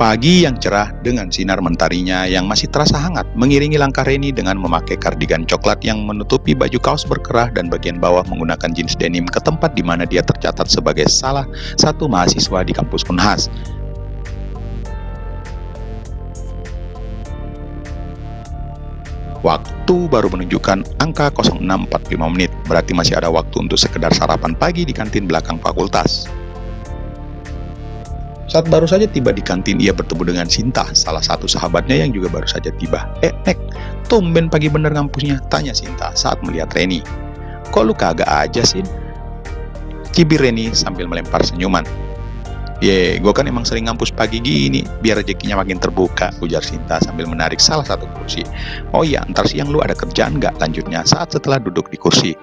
Pagi yang cerah dengan sinar mentarinya yang masih terasa hangat mengiringi langkah Reni dengan memakai kardigan coklat yang menutupi baju kaos berkerah dan bagian bawah menggunakan jeans denim ke tempat di mana dia tercatat sebagai salah satu mahasiswa di kampus Unhas. Waktu baru menunjukkan angka 06.45 menit, berarti masih ada waktu untuk sekedar sarapan pagi di kantin belakang fakultas. Saat baru saja tiba di kantin, ia bertemu dengan Sinta, salah satu sahabatnya yang juga baru saja tiba. Nek, tumben pagi bener ngampusnya, tanya Sinta saat melihat Reni. Kok lu kagak aja, Sin? Cibir Reni sambil melempar senyuman. Ye, gue kan emang sering ngampus pagi gini, biar rezekinya makin terbuka, ujar Sinta sambil menarik salah satu kursi. Oh iya, ntar siang lu ada kerjaan nggak? Lanjutnya saat setelah duduk di kursi.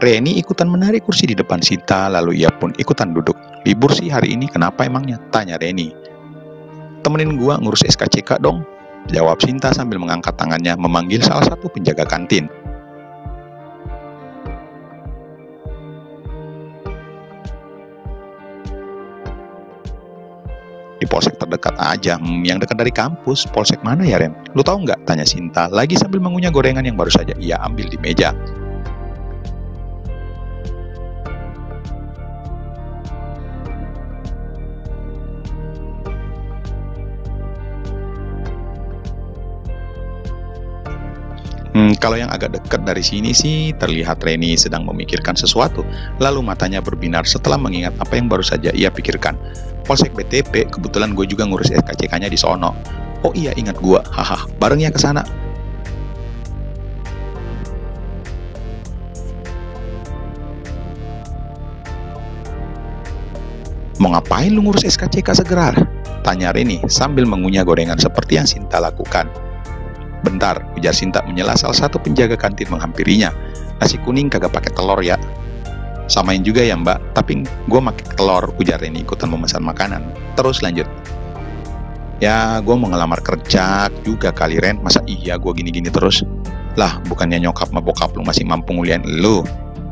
Reni ikutan menarik kursi di depan Sinta, lalu ia pun ikutan duduk. Libur sih hari ini, kenapa emangnya? Tanya Reni. Temenin gua ngurus SKCK dong, jawab Sinta sambil mengangkat tangannya memanggil salah satu penjaga kantin. Di polsek terdekat aja, yang dekat dari kampus. Polsek mana ya, Ren? Lu tahu nggak? Tanya Sinta lagi sambil mengunyah gorengan yang baru saja ia ambil di meja. Kalau yang agak dekat dari sini sih, terlihat Reni sedang memikirkan sesuatu. Lalu matanya berbinar setelah mengingat apa yang baru saja ia pikirkan. Polsek BTP, kebetulan gue juga ngurus SKCK-nya di sono. Oh iya, ingat gue, haha, bareng ya ke sana. Mau ngapain lu ngurus SKCK segera? Tanya Reni sambil mengunyah gorengan seperti yang Sinta lakukan. Bentar, ujar Sinta menyela salah satu penjaga kantin menghampirinya. Nasi kuning kagak pakai telur ya? Samain juga ya mbak, tapi gue pakai telur, ujar Reni ikutan memesan makanan. Terus lanjut. Ya, gue mau ngelamar kerja juga kali Ren, masa iya gue gini-gini terus? Lah, bukannya nyokap sama bokap lu masih mampu nguliahin lu?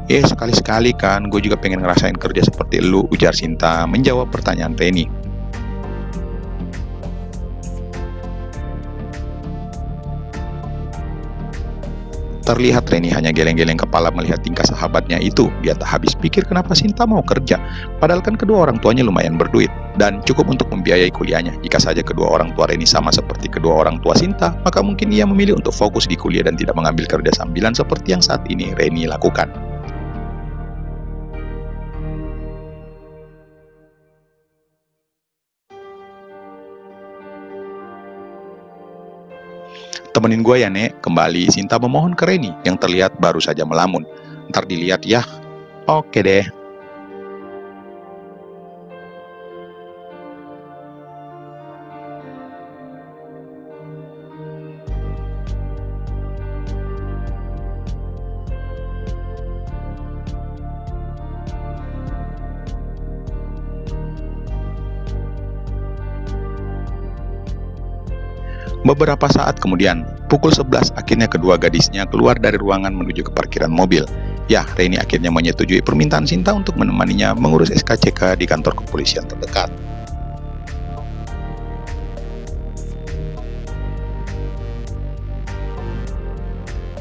Sekali-sekali kan, gue juga pengen ngerasain kerja seperti lu, ujar Sinta menjawab pertanyaan Reni. Terlihat Reni hanya geleng-geleng kepala melihat tingkah sahabatnya itu. Dia tak habis pikir kenapa Sinta mau kerja. Padahal kan kedua orang tuanya lumayan berduit dan cukup untuk membiayai kuliahnya. Jika saja kedua orang tua Reni sama seperti kedua orang tua Sinta, maka mungkin ia memilih untuk fokus di kuliah dan tidak mengambil kerja sambilan seperti yang saat ini Reni lakukan. Temenin gue ya, Nek. Kembali Sinta memohon ke Reni yang terlihat baru saja melamun. Ntar dilihat ya. Oke deh. Beberapa saat kemudian, pukul 11 akhirnya kedua gadisnya keluar dari ruangan menuju ke parkiran mobil. Ya, Reni akhirnya menyetujui permintaan Sinta untuk menemaninya mengurus SKCK di kantor kepolisian terdekat.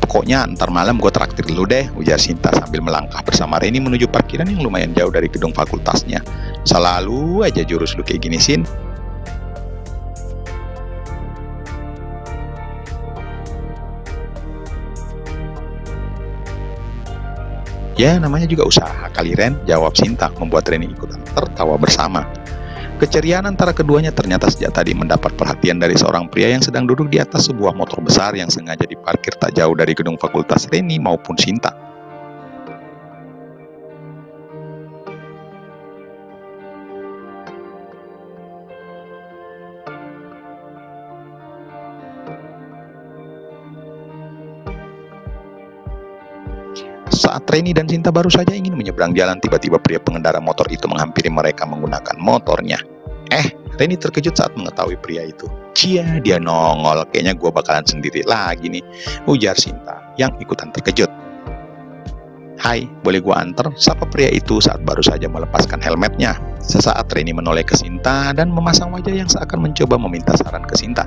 Pokoknya ntar malam gue traktir dulu deh, ujar Sinta sambil melangkah bersama Reni menuju parkiran yang lumayan jauh dari gedung fakultasnya. Selalu aja jurus lu kayak gini, Sin. Ya, namanya juga usaha kali Ren, jawab Sinta membuat Reni ikutan tertawa bersama. Keceriaan antara keduanya ternyata sejak tadi mendapat perhatian dari seorang pria yang sedang duduk di atas sebuah motor besar yang sengaja diparkir tak jauh dari gedung fakultas Reni maupun Sinta. Saat Reni dan Sinta baru saja ingin menyeberang jalan, tiba-tiba pria pengendara motor itu menghampiri mereka menggunakan motornya. Reni terkejut saat mengetahui pria itu. Cia, dia nongol, kayaknya gue bakalan sendiri lagi nih, ujar Sinta yang ikutan terkejut. "Hai, boleh gua antar?" sapa pria itu saat baru saja melepaskan helmetnya. Sesaat Reni menoleh ke Sinta dan memasang wajah yang seakan mencoba meminta saran ke Sinta.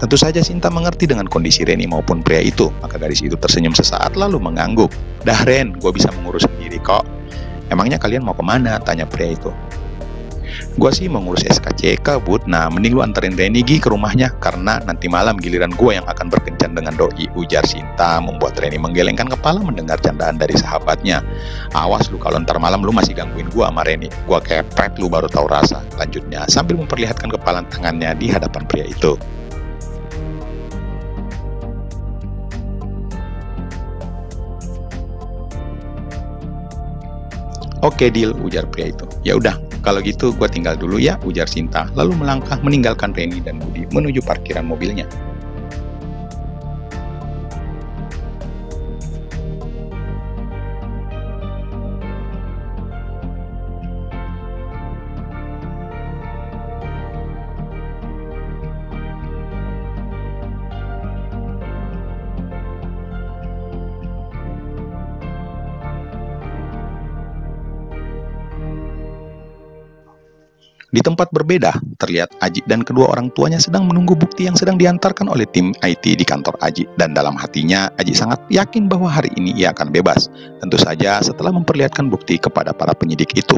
Tentu saja Sinta mengerti dengan kondisi Reni maupun pria itu, maka gadis itu tersenyum sesaat lalu mengangguk. "Dah Ren, gue bisa mengurus sendiri kok." "Emangnya kalian mau kemana?" tanya pria itu. "Gua sih mau ngurus SKCK, Bud. Nah, mending lu anterin Reni ke rumahnya, karena nanti malam giliran gua yang akan berkencan dengan doi," ujar Sinta, membuat Reni menggelengkan kepala mendengar candaan dari sahabatnya. "Awas lu kalau ntar malam lu masih gangguin gua sama Reni. Gua kepret lu baru tahu rasa," lanjutnya sambil memperlihatkan kepalan tangannya di hadapan pria itu. "Oke deal," ujar pria itu. "Ya udah, kalau gitu gua tinggal dulu ya," ujar Sinta, lalu melangkah meninggalkan Reni dan Budi menuju parkiran mobilnya. Di tempat berbeda, terlihat Aji dan kedua orang tuanya sedang menunggu bukti yang sedang diantarkan oleh tim IT di kantor Aji. Dan dalam hatinya, Aji sangat yakin bahwa hari ini ia akan bebas. Tentu saja setelah memperlihatkan bukti kepada para penyidik itu.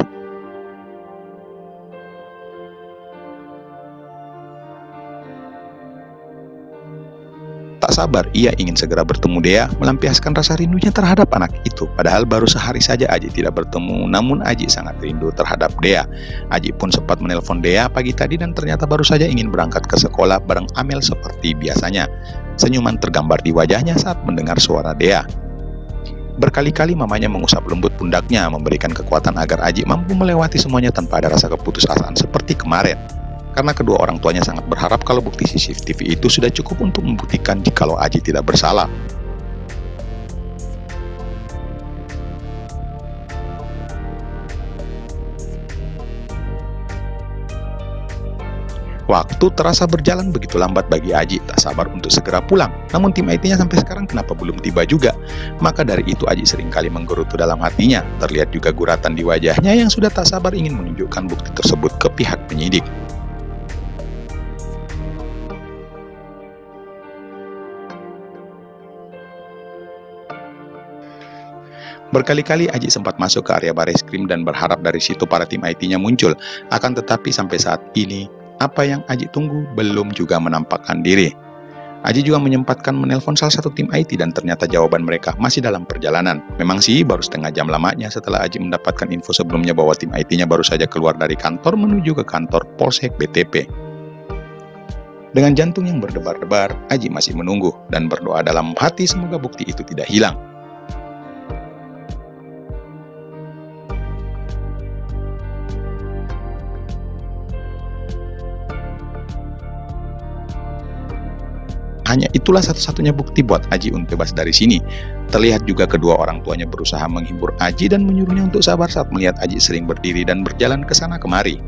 Tak sabar, ia ingin segera bertemu Dea, melampiaskan rasa rindunya terhadap anak itu. Padahal baru sehari saja Aji tidak bertemu, namun Aji sangat rindu terhadap Dea. Aji pun sempat menelpon Dea pagi tadi dan ternyata baru saja ingin berangkat ke sekolah bareng Amel seperti biasanya. Senyuman tergambar di wajahnya saat mendengar suara Dea. Berkali-kali mamanya mengusap lembut pundaknya, memberikan kekuatan agar Aji mampu melewati semuanya tanpa ada rasa keputusasaan seperti kemarin. Karena kedua orang tuanya sangat berharap kalau bukti CCTV itu sudah cukup untuk membuktikan jikalau Aji tidak bersalah. Waktu terasa berjalan begitu lambat bagi Aji, tak sabar untuk segera pulang. Namun tim IT-nya sampai sekarang kenapa belum tiba juga? Maka dari itu Aji seringkali menggerutu dalam hatinya. Terlihat juga guratan di wajahnya yang sudah tak sabar ingin menunjukkan bukti tersebut ke pihak penyidik. Berkali-kali Aji sempat masuk ke area bareskrim dan berharap dari situ para tim IT-nya muncul. Akan tetapi sampai saat ini, apa yang Aji tunggu belum juga menampakkan diri. Aji juga menyempatkan menelpon salah satu tim IT dan ternyata jawaban mereka masih dalam perjalanan. Memang sih baru setengah jam lamanya setelah Aji mendapatkan info sebelumnya bahwa tim IT-nya baru saja keluar dari kantor menuju ke kantor Polsek BTP. Dengan jantung yang berdebar-debar, Aji masih menunggu dan berdoa dalam hati semoga bukti itu tidak hilang. Hanya itulah satu-satunya bukti buat Aji untuk bebas dari sini. Terlihat juga kedua orang tuanya berusaha menghibur Aji dan menyuruhnya untuk sabar saat melihat Aji sering berdiri dan berjalan ke sana kemari.